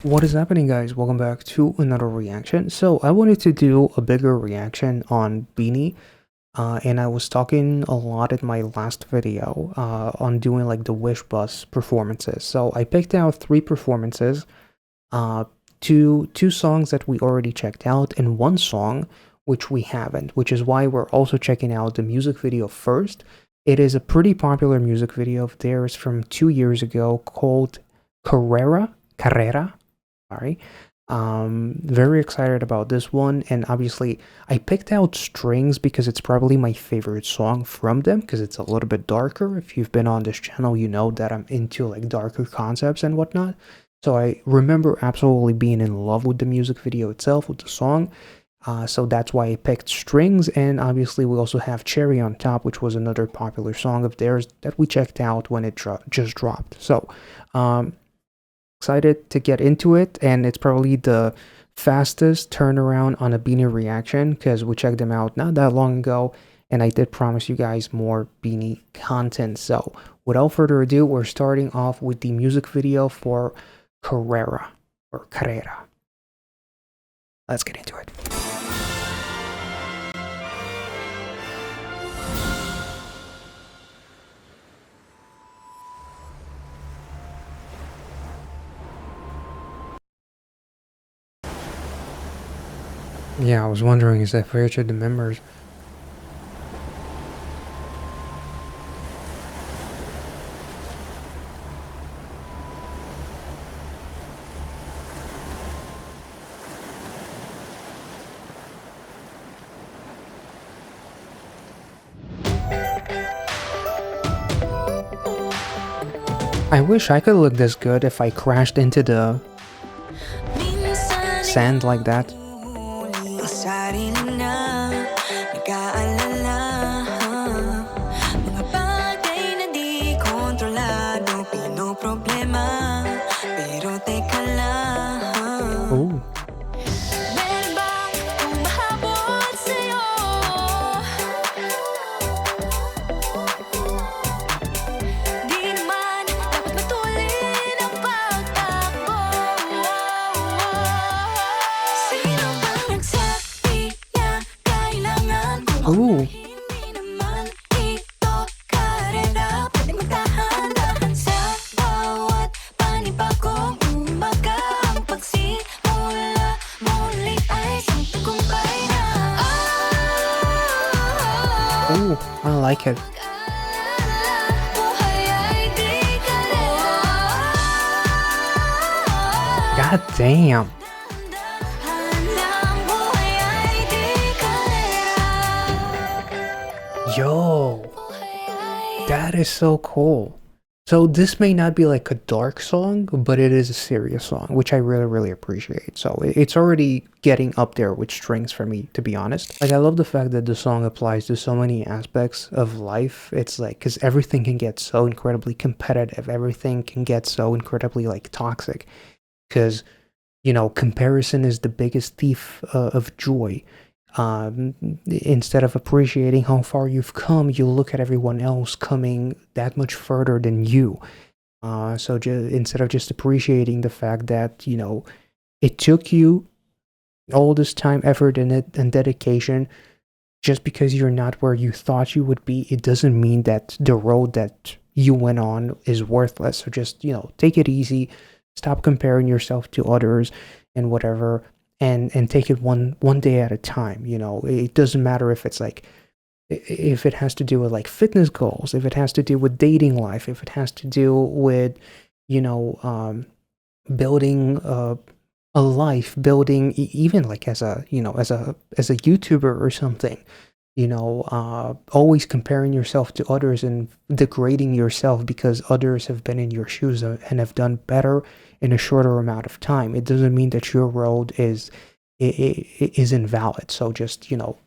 What is happening, guys? Welcome back to another reaction. So I wanted to do a bigger reaction on BINI, and I was talking a lot in my last video on doing like the Wish Bus performances. So I picked out three performances, uh, two songs that we already checked out, and one song which we haven't, which is why we're also checking out the music video first. It is a pretty popular music video of theirs from 2 years ago called Karera. Sorry. Very excited about this one, and obviously I picked out Strings because it's probably my favorite song from them because it's a little bit darker. If you've been on this channel, you know that I'm into like darker concepts and whatnot. So I remember absolutely being in love with the music video itself, with the song. So that's why I picked Strings, and obviously we also have Cherry on Top, which was another popular song of theirs that we checked out when it just dropped. So, excited to get into it, and it's probably the fastest turnaround on a BINI reaction because we checked them out not that long ago, and I did promise you guys more BINI content. So without further ado, we're starting off with the music video for Karera. Let's get into it. Yeah, I was wondering, is that for each of the members? I wish I could look this good if I crashed into the sand like that. Ooh. Ooh. Ooh, I like it. God damn. Yo, that is so cool. So this may not be like a dark song, but it is a serious song, which I really appreciate. So it's already getting up there with Strings for me, to be honest. Like, I love the fact that the song applies to so many aspects of life. It's like, because everything can get so incredibly competitive. Everything can get so incredibly like toxic because, you know, comparison is the biggest thief of joy. Instead of appreciating how far you've come, you look at everyone else coming that much further than you. So instead of just appreciating the fact that, you know, it took you all this time, effort, and dedication, just because you're not where you thought you would be, it doesn't mean that the road that you went on is worthless. So just, you know, take it easy, stop comparing yourself to others and whatever. And take it one day at a time. You know, it doesn't matter if it's like, if it has to do with like fitness goals, if it has to do with dating life, if it has to do with, you know, building a life, building even like as a, you know, as a YouTuber or something. You know, always comparing yourself to others and degrading yourself because others have been in your shoes and have done better in a shorter amount of time. It doesn't mean that your road is invalid. So just, you know,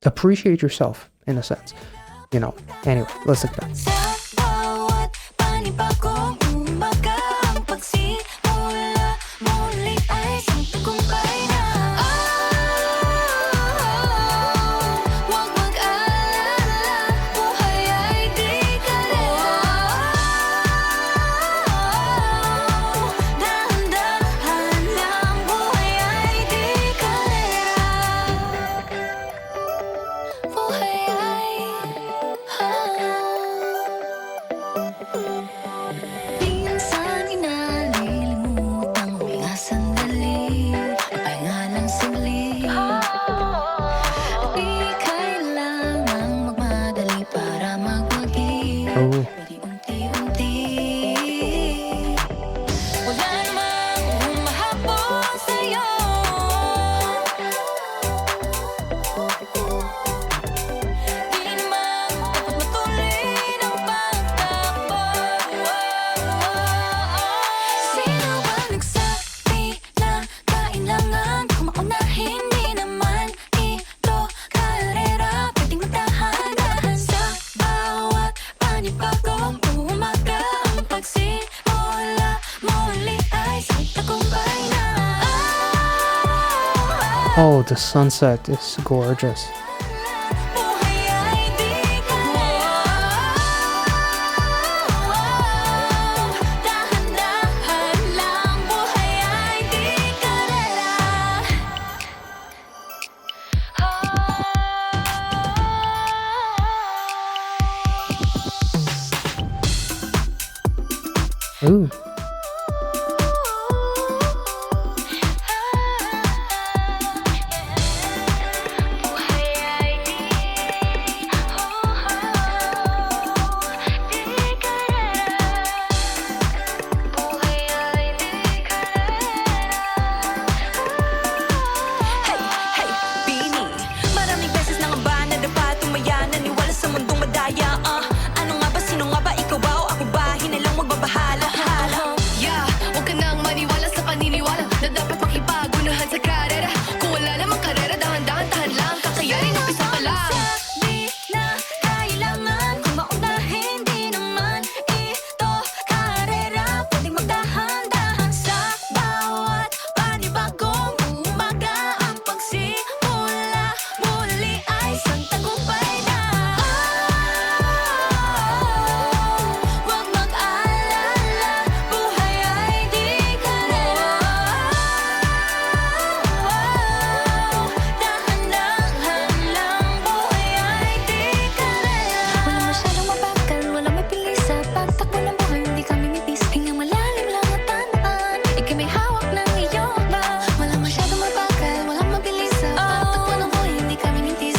appreciate yourself in a sense. You know. Anyway, let's look at that. Oh, the sunset is gorgeous. Ooh.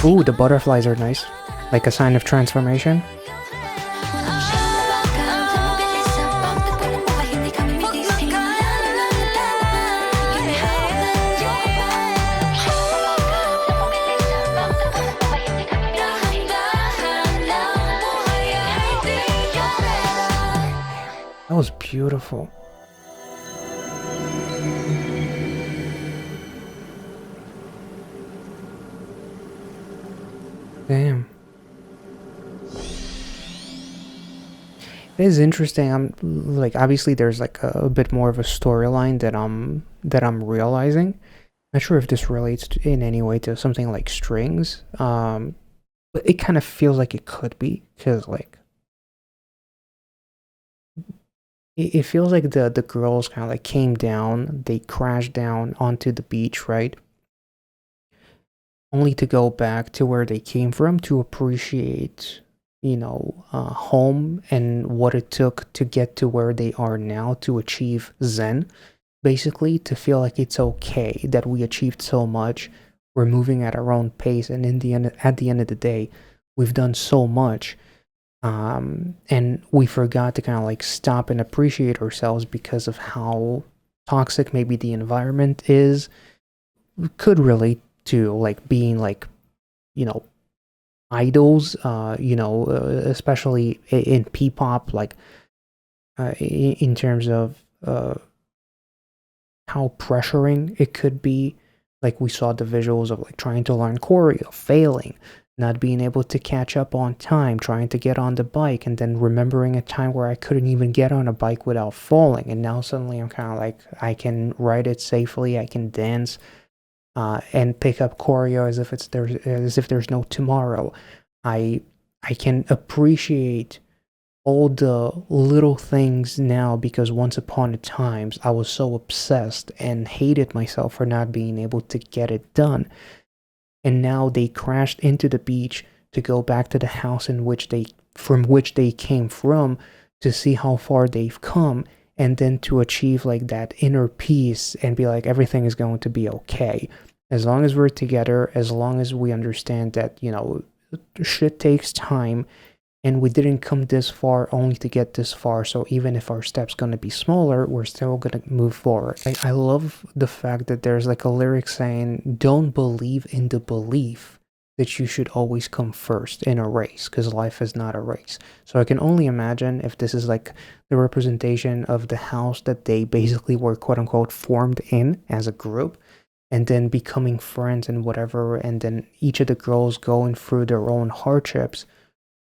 Ooh, the butterflies are nice. Like a sign of transformation. That was beautiful. Damn. It is interesting. I'm like obviously there's like a bit more of a storyline that I'm realizing. Not sure if this relates in any way to something like strings. But it kind of feels like it could be because like it feels like the girls kind of like came down, they crashed down onto the beach, right? Only to go back to where they came from to appreciate, home and what it took to get to where they are now to achieve Zen. Basically, to feel like it's okay that we achieved so much. We're moving at our own pace, and at the end of the day, we've done so much. And we forgot to kind of like stop and appreciate ourselves because of how toxic maybe the environment is. Could relate to like being like, you know, idols, especially in P-pop, like in terms of how pressuring it could be. Like we saw the visuals of like trying to learn choreo, failing, not being able to catch up on time, trying to get on the bike, and then remembering a time where I couldn't even get on a bike without falling. And now suddenly I'm kind of like, I can ride it safely, I can dance, and pick up choreo as if there's no tomorrow. I I can appreciate all the little things now because once upon a times I was so obsessed and hated myself for not being able to get it done. And now they crashed into the beach to go back to the house in which they from which they came from to see how far they've come and then to achieve like that inner peace and be like everything is going to be okay. As long as we're together, as long as we understand that, shit takes time and we didn't come this far only to get this far. So even if our steps gonna be smaller, we're still gonna move forward. I love the fact that there's like a lyric saying, "Don't believe in the belief that you should always come first in a race, because life is not a race." So I can only imagine if this is like the representation of the house that they basically were quote unquote formed in as a group and then becoming friends and whatever, and then each of the girls going through their own hardships,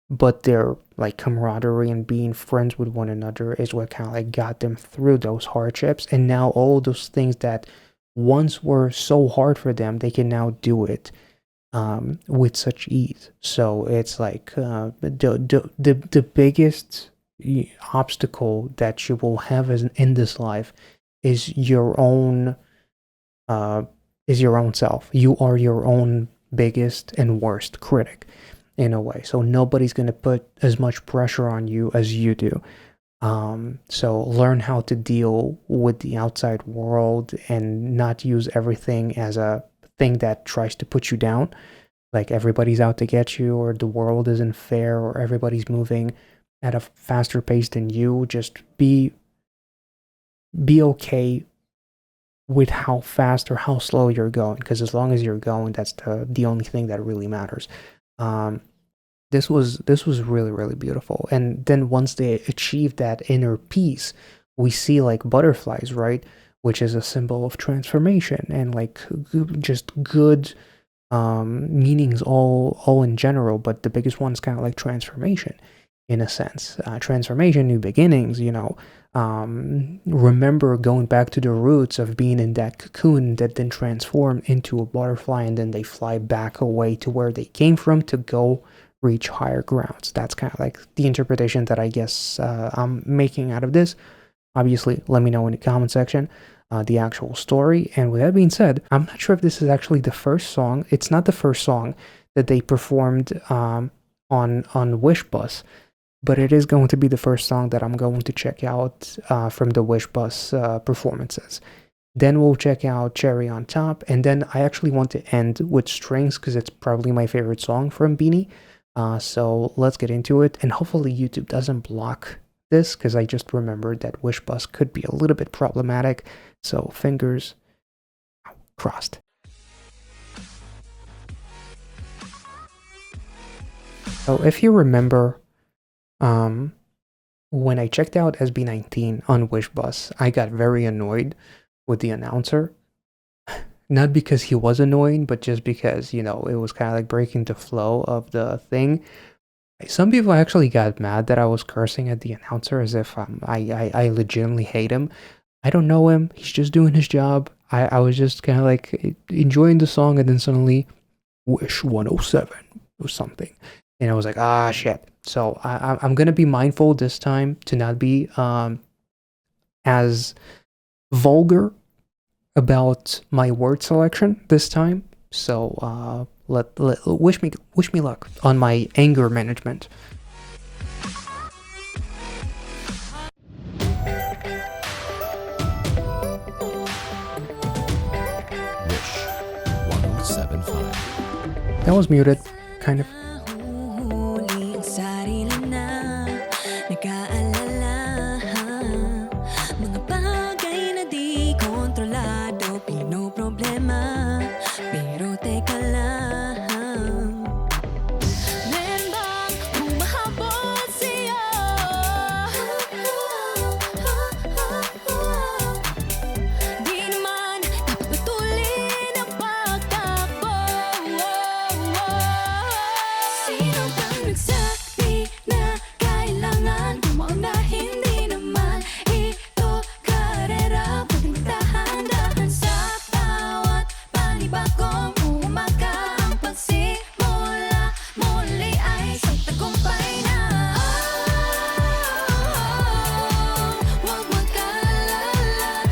but their like camaraderie and being friends with one another is what kind of like got them through those hardships. And now all those things that once were so hard for them, they can now do it with such ease. So it's like the biggest obstacle that you will have in this life is your own uh, self. You are your own biggest and worst critic in a way. So nobody's going to put as much pressure on you as you do. So learn how to deal with the outside world and not use everything as a thing that tries to put you down. Like everybody's out to get you, or the world isn't fair, or everybody's moving at a faster pace than you. Just be okay with how fast or how slow you're going, because as long as you're going, that's the only thing that really matters. Um, this was really really beautiful. And then once they achieve that inner peace, we see like butterflies, right? Which is a symbol of transformation and like just good meanings all in general. But the biggest one is kind of like transformation in a sense. Transformation, new beginnings, remember going back to the roots of being in that cocoon that then transformed into a butterfly, and then they fly back away to where they came from to go reach higher grounds. That's kind of like the interpretation that I guess I'm making out of this. Obviously, let me know in the comment section the actual story. And with that being said, I'm not sure if this is actually the first song. It's not the first song that they performed on Wish Bus, but it is going to be the first song that I'm going to check out from the Wish Bus performances. Then we'll check out Cherry on Top, and then I actually want to end with Strings because it's probably my favorite song from BINI. So let's get into it, and hopefully YouTube doesn't block this, because I just remembered that Wish Bus could be a little bit problematic, so fingers crossed. So if you remember, when I checked out SB19 on Wish Bus, I got very annoyed with the announcer. Not because he was annoying, but just because, it was kind of like breaking the flow of the thing. Some people actually got mad that I was cursing at the announcer as if I legitimately hate him. I don't know him. He's just doing his job. I was just kind of like enjoying the song, and then suddenly Wish 107 or something. And I was like, shit. So I'm going to be mindful this time to not be as vulgar about my word selection this time. So wish me luck on my anger management. Wish 1075. That was muted, kind of.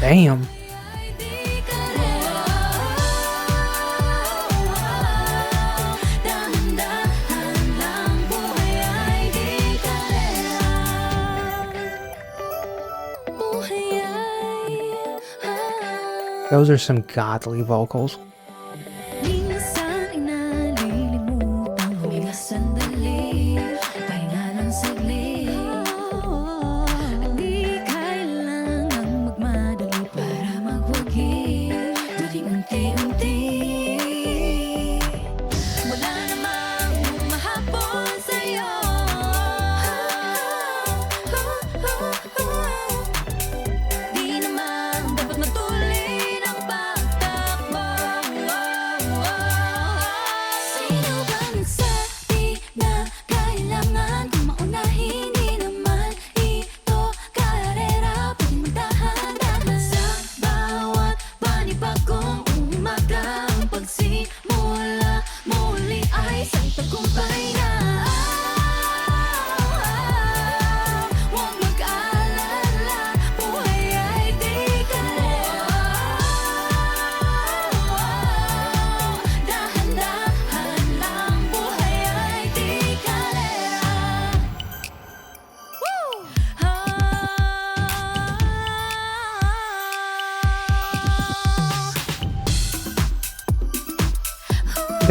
Damn. Those are some godly vocals.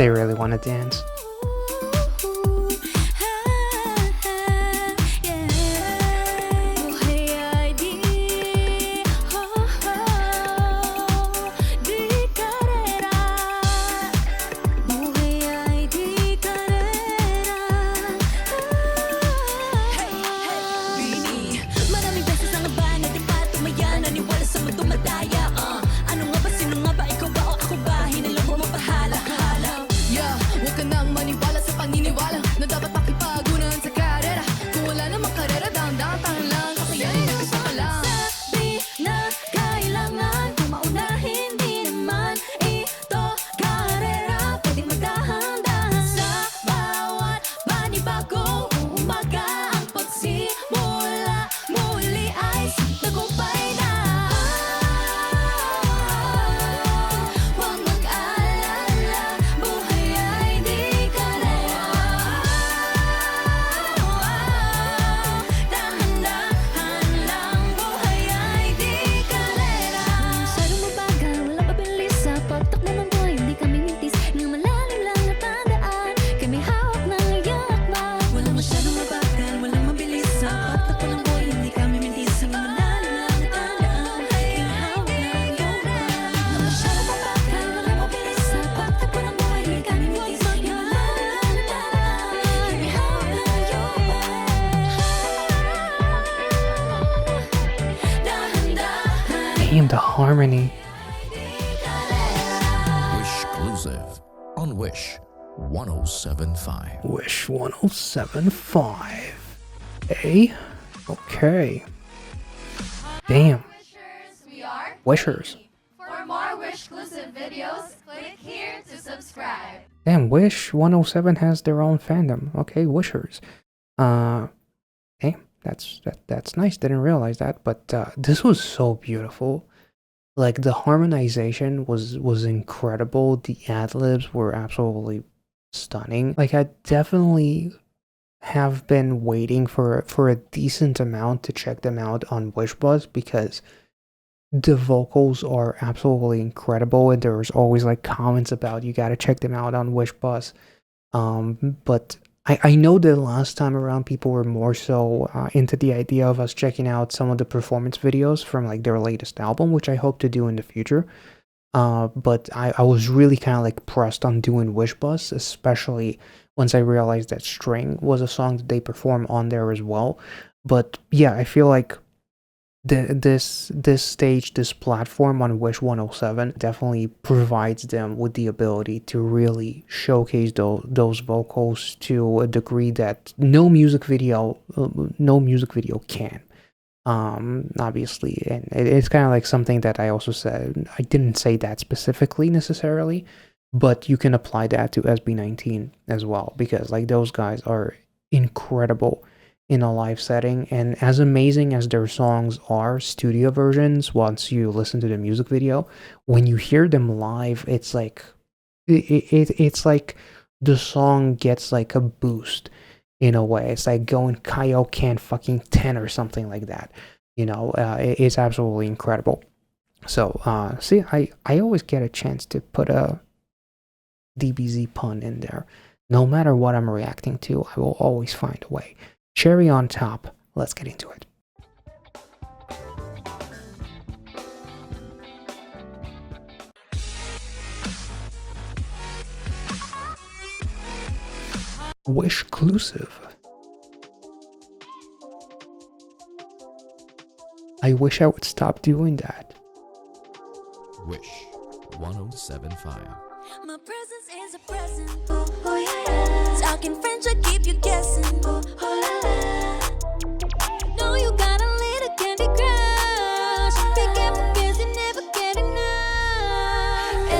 They really want to dance. Damn, the harmony. Wish exclusive on Wish 107.5. Wish 107.5. Hey? Okay. Damn. We are Wishers. For more Wish exclusive videos, click here to subscribe. Damn, Wish 107 has their own fandom. Okay, Wishers. Hey, that's nice. Didn't realize that, but this was so beautiful. Like the harmonization was incredible. The ad-libs were absolutely stunning. Like I definitely have been waiting for a decent amount to check them out on Wishbuzz because the vocals are absolutely incredible, and there's always like comments about you gotta check them out on Wishbuzz. But I know that last time around people were more so into the idea of us checking out some of the performance videos from like their latest album, which I hope to do in the future. But I was really kind of like pressed on doing Wishbuzz, especially once I realized that String was a song that they perform on there as well. But yeah, I feel like this stage, this platform on Wish 107 definitely provides them with the ability to really showcase those vocals to a degree that no music video can. Obviously, and it's kind of like something that I also said. I didn't say that specifically necessarily, but you can apply that to SB19 as well, because like those guys are incredible in a live setting, and as amazing as their songs are, studio versions, once you listen to the music video, when you hear them live, it's like it's like the song gets like a boost in a way. It's like going Kaioken fucking 10 or something like that. You know, it's absolutely incredible. So see, I always get a chance to put a DBZ pun in there. No matter what I'm reacting to, I will always find a way. Cherry on top. Let's get into it. Wish exclusive. I wish I would stop doing that. Wish 107.5. My presence is a present. Oh yeah. Talking French, I keep you guessing. Oh la la. No, you got a little candy crush. Be careful 'cause you never get enough.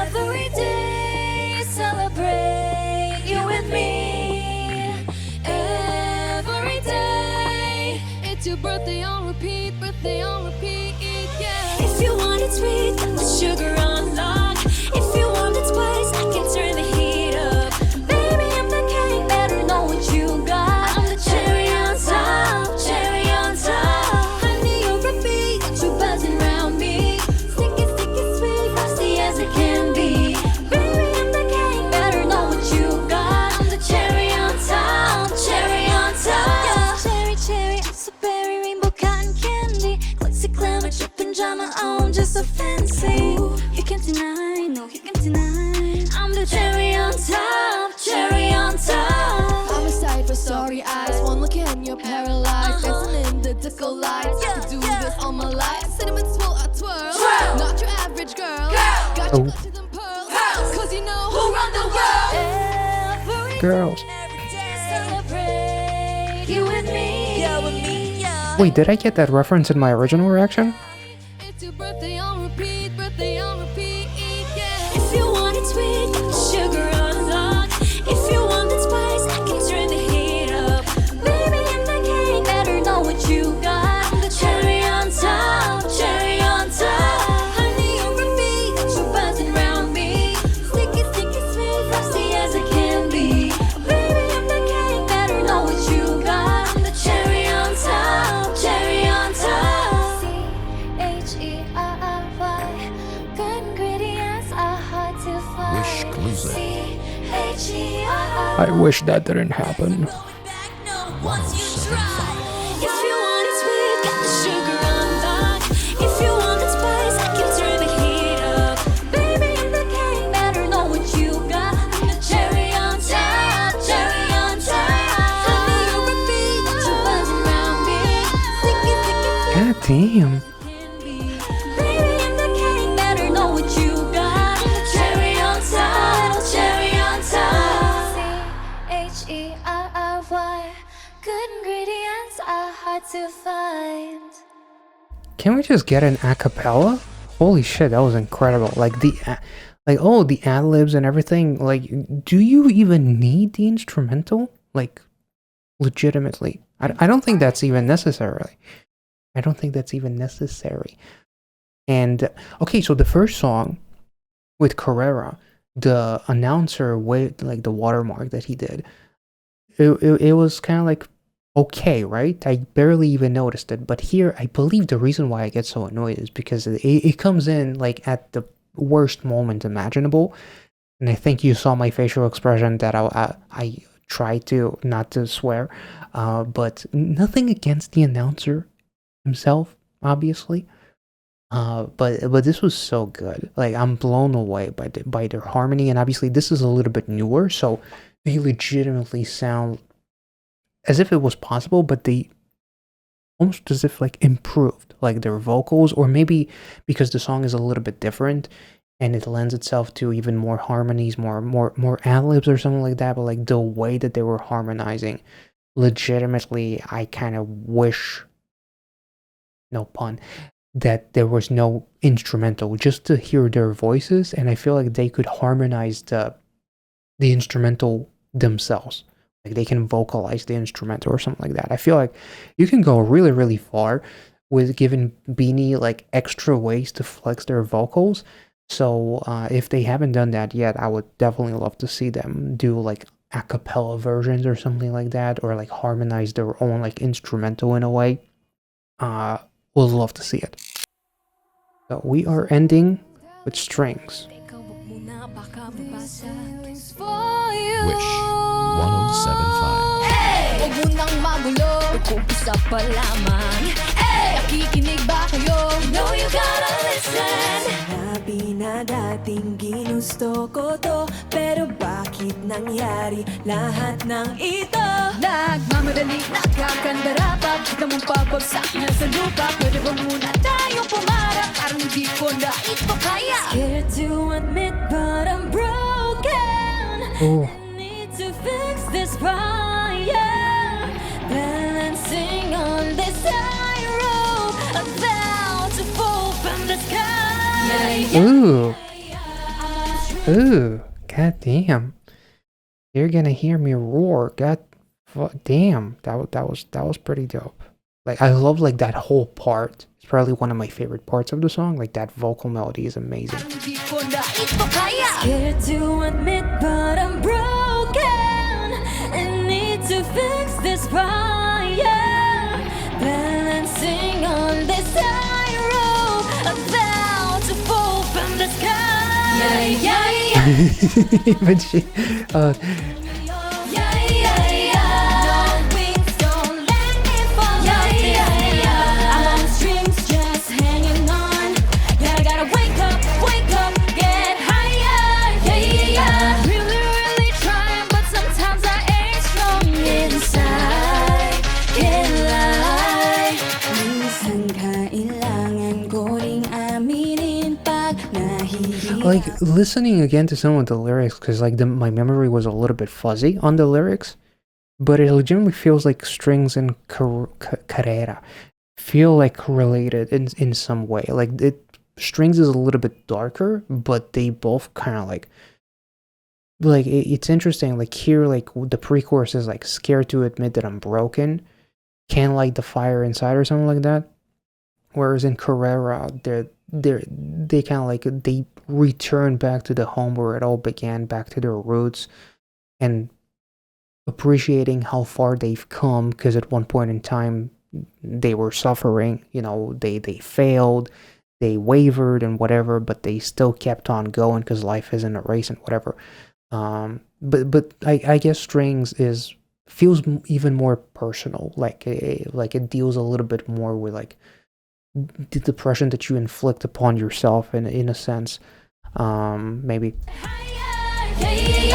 Every day, celebrate you and me. Every day, it's your birthday on repeat, yeah. If you want it sweet, got the sugar on lock. If you want it spice, I can turn the heat up. Baby, I'm the king, better know what you got. I'm the cherry tonight, no, he can tonight. I'm the cherry on top, cherry on top. I'm a sight for sorry eyes. One look and you're paralyzed. Dancing in the disco lights. Could do this all my life. Cinnamon swirl, I twirl. Not your average girl. Got you blushes and pearls. Cause you know who run the world. Girls. Celebrate you and me, yeah. Wait, did I get that reference in my original reaction? It's your birthday on repeat, birthday on repeat, yeah. If you want it sweet, got the sugar on lock. If you want that spice, I can turn the heat up. Baby, in the cake, better know what you got. I'm the cherry on top, cherry on top. Honey, on repeat, got you buzzing around me. Sticky, sticky, sweet, frosty as it can be. Baby, in the cake, better know what you got. I'm the cherry on top, cherry on top. CHERRY, good ingredients are hard to find. Wish exclusive. CHERRY. I wish that didn't happen. 1075. If you want it sweet, got the sugar on lock. If you want that spice, I can turn the heat up. Baby, in the cake, better know what you got. I'm the cherry on top, cherry on top. Honey, you're a bee, got you buzzing around me. Sticky, sticky, sweet. God damn. Baby, in the cake, better know what you got. I'm the cherry on top, cherry on top. CHERRY, good ingredients are hard to find. Can we just get an acapella? Holy shit, that was incredible. Like the ad libs and everything. Like, do you even need the instrumental? Like, legitimately, I don't think that's even necessary. I don't think that's even necessary. And okay, so the first song with Karera, the announcer like the watermark that he did, it was kind of like okay, right? I barely even noticed it. But here, I believe the reason why I get so annoyed is because it comes in like at the worst moment imaginable. And I think you saw my facial expression that I try to not to swear. But nothing against the announcer himself, obviously. But this was so good. Like, I'm blown away by their harmony, and obviously this is a little bit newer, so they legitimately sound as if it was possible, but they almost as if like improved, like their vocals, or maybe because the song is a little bit different and it lends itself to even more harmonies, more ad-libs or something like that. But like the way that they were harmonizing, legitimately, I kind of wish, no pun, that there was no instrumental, just to hear their voices. And I feel like they could harmonize the instrumental themselves. Like they can vocalize the instrumental or something like that. I feel like you can go really, really far with giving BINI like extra ways to flex their vocals. So if they haven't done that yet, I would definitely love to see them do like a cappella versions or something like that, or like harmonize their own like instrumental in a way. Would love to see it. So we are ending with strings. Wish 1075. Huwag mo nang magulo, nag-umpisa pa lamang. Nakikinig ba kayo? You know you gotta listen. Sinabi na dating ginusto ko to, pero bakit nangyari lahat ng ito? Nagmamadali, nakakandara. Pagkita mong pabagsak na sa lupa. Pwede ba muna tayong pumarap? Parang hindi ko na ito kaya. Scared to admit but I'm broken. Oh. I need to fix this fire. Balancing on this high rope, about to fall from the sky. Ooh. Ooh. God damn. You're gonna hear me roar. God damn. That was pretty dope. Like, I love like that whole part. It's probably one of my favorite parts of the song. Like, that vocal melody is amazing. Hindi ko na ito kaya. Scared to admit but I'm broken. I need to fix this fire. Balancing on this high rope, about to fall from the sky. Even she, No wings, don't let me fall. I'm on strings, just hanging on. Yeah, I gotta wake up, Like listening again to some of the lyrics, because like my memory was a little bit fuzzy on the lyrics, but it legitimately feels like Strings and Karera feel like related in some way. Like Strings is a little bit darker, but they both kind of like it's interesting. Like here, like the pre-chorus is like scared to admit that I'm broken, can't light the fire inside or something like that. Whereas in Karera, they kind of like they return back to the home where it all began, back to their roots, and appreciating how far they've come. Because at one point in time, they were suffering. You know, they failed, they wavered and whatever, but they still kept on going because life isn't a race and whatever. But I guess Strings feels even more personal. Like it deals a little bit more with like the depression that you inflict upon yourself in a sense. Maybe. Really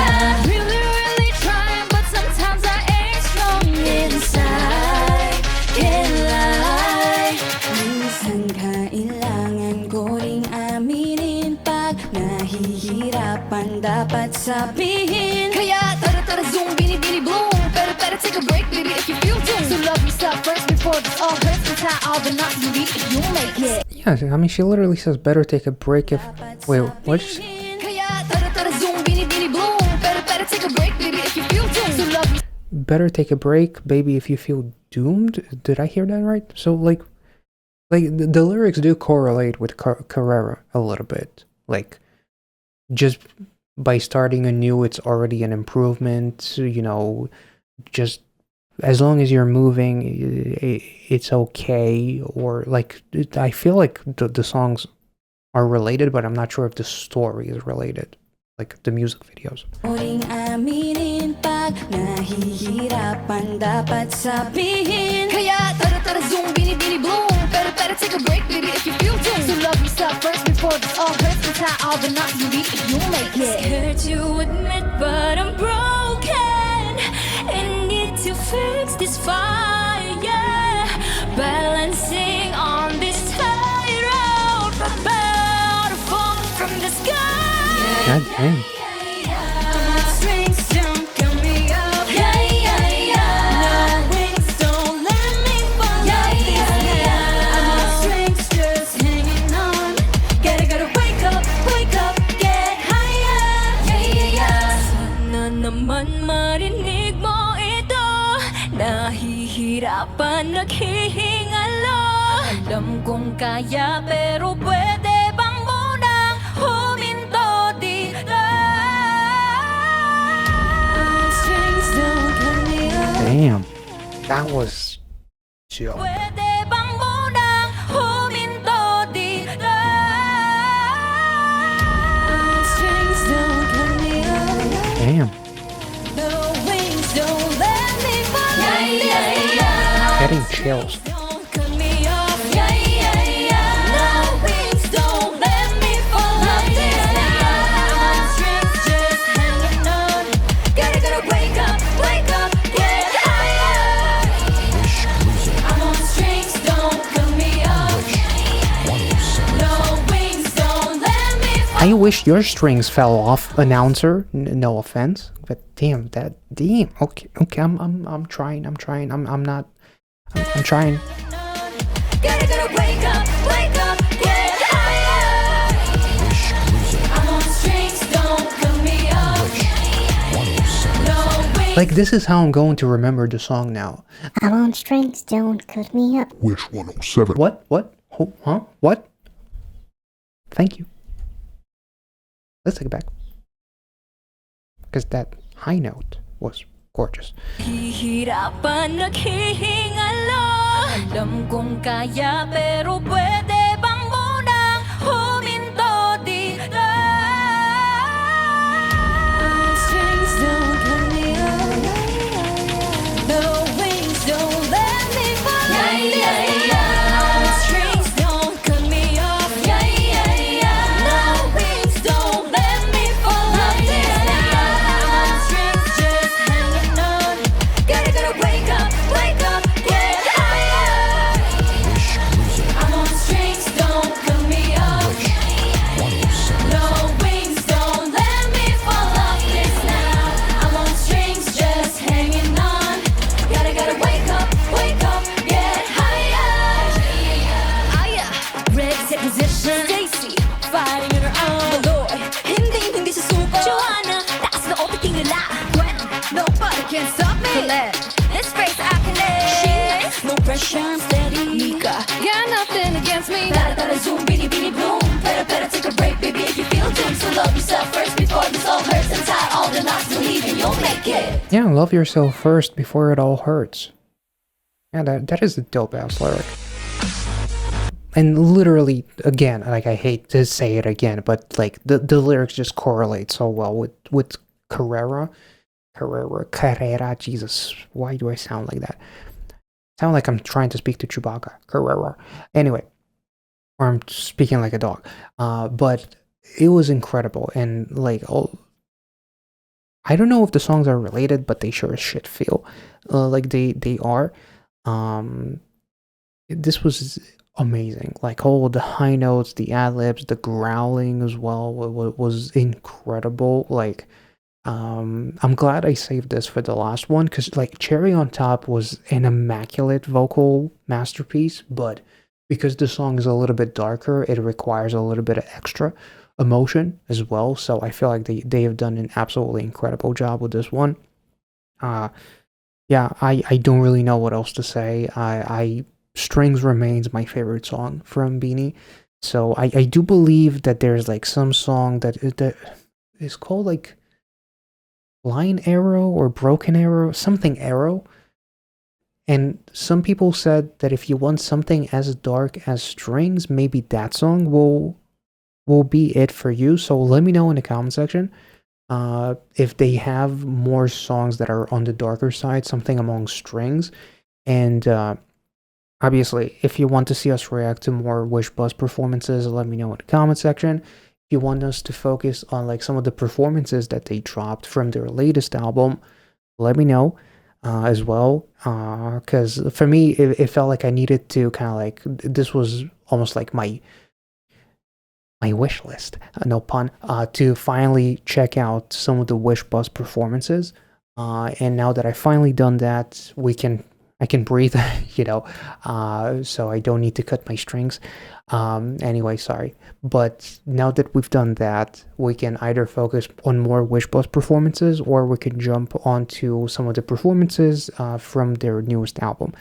trying, but sometimes I ain't strong inside. Can't lie. Minsan kailangan ko ring aminin pag nahihirapan dapat sabihin. Kaya tara zoom, bini bloom. Better take a break, baby, if you feel doomed. So love yourself first before this all hurts. And tie all the knots you need if you make it. Yeah, I mean, she literally says, better take a break if... Wait, what? Kaya tara zoom, bini bloom. Better take a break, baby, if you feel doomed. So love yourself. Better take a break, baby, if you feel doomed? Did I hear that right? So, like the lyrics do correlate with Karera a little bit. Like, just by starting anew, it's already an improvement, you know, just as long as you're moving, it's okay. Or, like, I feel like the songs are related, but I'm not sure if the story is related. Like the music videos. Kaya tara zoom, bini bloom. Better take a break, baby, if you feel doomed. So love yourself first before this all hurts. And tie all the knots you need if you make it. Scared to admit, but I'm broken and need to fix this fire. Balancing on this tightrope, about to fall from the sky. God dang. Strings don't cut me up. No wings don't let me fall like this. I'm on strings just hanging on. Gotta wake up, get higher. Sana naman marinig mo ito. Nahihirapan, naghihingalo. Alam kong kaya pero pwede bang munang huminto dito? Strings don't cut me up. Damn. That was chill. Pwede bang munang huminto dito? Strings don't cut me up. Damn. The wings don't let me fall like this. Getting chills. Don't cut me off. No wings don't let me fall like this. I'm on strings just hanging on. Gotta wake up, get higher. I'm on strings, don't cut me off. No wings don't let me fall. I wish your strings fell off, announcer. No offense, but damn. Okay, I'm trying. I'm not. I'm trying. Gotta wake up, get higher. I'm on strings, don't cut me off. No wings. Like, this is how I'm going to remember the song now. I'm on strings, don't cut me up. Wish 107. What? Huh? What? Thank you. Let's take it back. Because that high note was gorgeous. Hihirapan, naghihingalo. Alam kong kaya pero pwede bang munang huminto dito? Strings don't cut me up. The wings don't let me fall like this. Strings don't cut me off. No wings don't let me fall like this. I'm on strings just hanging on. Gotta wake up, get higher. I'm on strings. can't stop me. This phrase I connect. No pressure, I'm steady. Mika, got nothing against me. Gotta zoom, BINI, BINI, bloom. Better take a break, baby, if you feel doomed. So love yourself first before this all hurts. And tie all the knots, believing you'll make it. Yeah, love yourself first before it all hurts. Yeah, that is a dope ass lyric. And literally, again, like I hate to say it again, but like the lyrics just correlate so well with Karera. Jesus, why do I sound like that? Sound like I'm trying to speak to Chewbacca. Karera. Anyway, or I'm speaking like a dog. But it was incredible, and like, I don't know if the songs are related, but they sure as shit feel like they are. This was amazing. Like all the high notes, the ad-libs, the growling as well was incredible. Like I'm glad I saved this for the last one, because like Cherry on Top was an immaculate vocal masterpiece, but because the song is a little bit darker, it requires a little bit of extra emotion as well. So I feel like they have done an absolutely incredible job with this one. Yeah, I don't really know what else to say. I Strings remains my favorite song from BINI. So I do believe that there's like some song that is called like Line Arrow or Broken Arrow, something Arrow. And some people said that if you want something as dark as Strings, maybe that song will be it for you. So let me know in the comment section if they have more songs that are on the darker side, something among Strings. And obviously, if you want to see us react to more Wish Buzz performances, let me know in the comment section. If you want us to focus on like some of the performances that they dropped from their latest album, let me know as well. Because for me, it felt like I needed to kind of like, this was almost like my wish list, no pun, to finally check out some of the Wish Buzz performances. And now that I've finally done that, I can breathe, you know, so I don't need to cut my strings. Anyway, sorry. But now that we've done that, we can either focus on more Wish Buzz performances, or we can jump onto some of the performances from their newest album.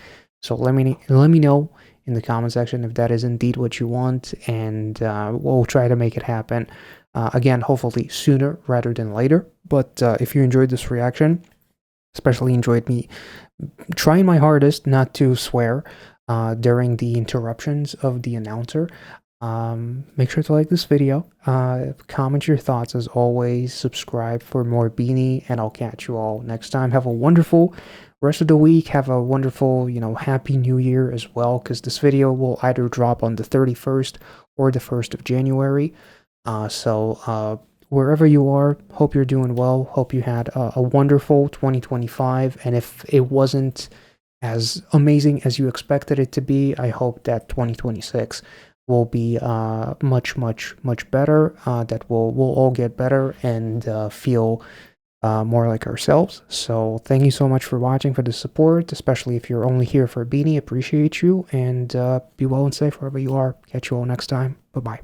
So let me know in the comment section if that is indeed what you want, and we'll try to make it happen. Again, hopefully sooner rather than later. But if you enjoyed this reaction, especially enjoyed me trying my hardest not to swear during the interruptions of the announcer, make sure to like this video, comment your thoughts as always, subscribe for more BINI, and I'll catch you all next time. Have a wonderful rest of the week. Have a wonderful, you know, happy new year as well, because this video will either drop on the 31st or the 1st of January. So wherever you are, hope you're doing well. Hope you had a wonderful 2025. And if it wasn't as amazing as you expected it to be, I hope that 2026 will be much, much, much better. That we'll all get better and feel more like ourselves. So thank you so much for watching, for the support, especially if you're only here for BINI. Appreciate you, and be well and safe wherever you are. Catch you all next time. Bye-bye.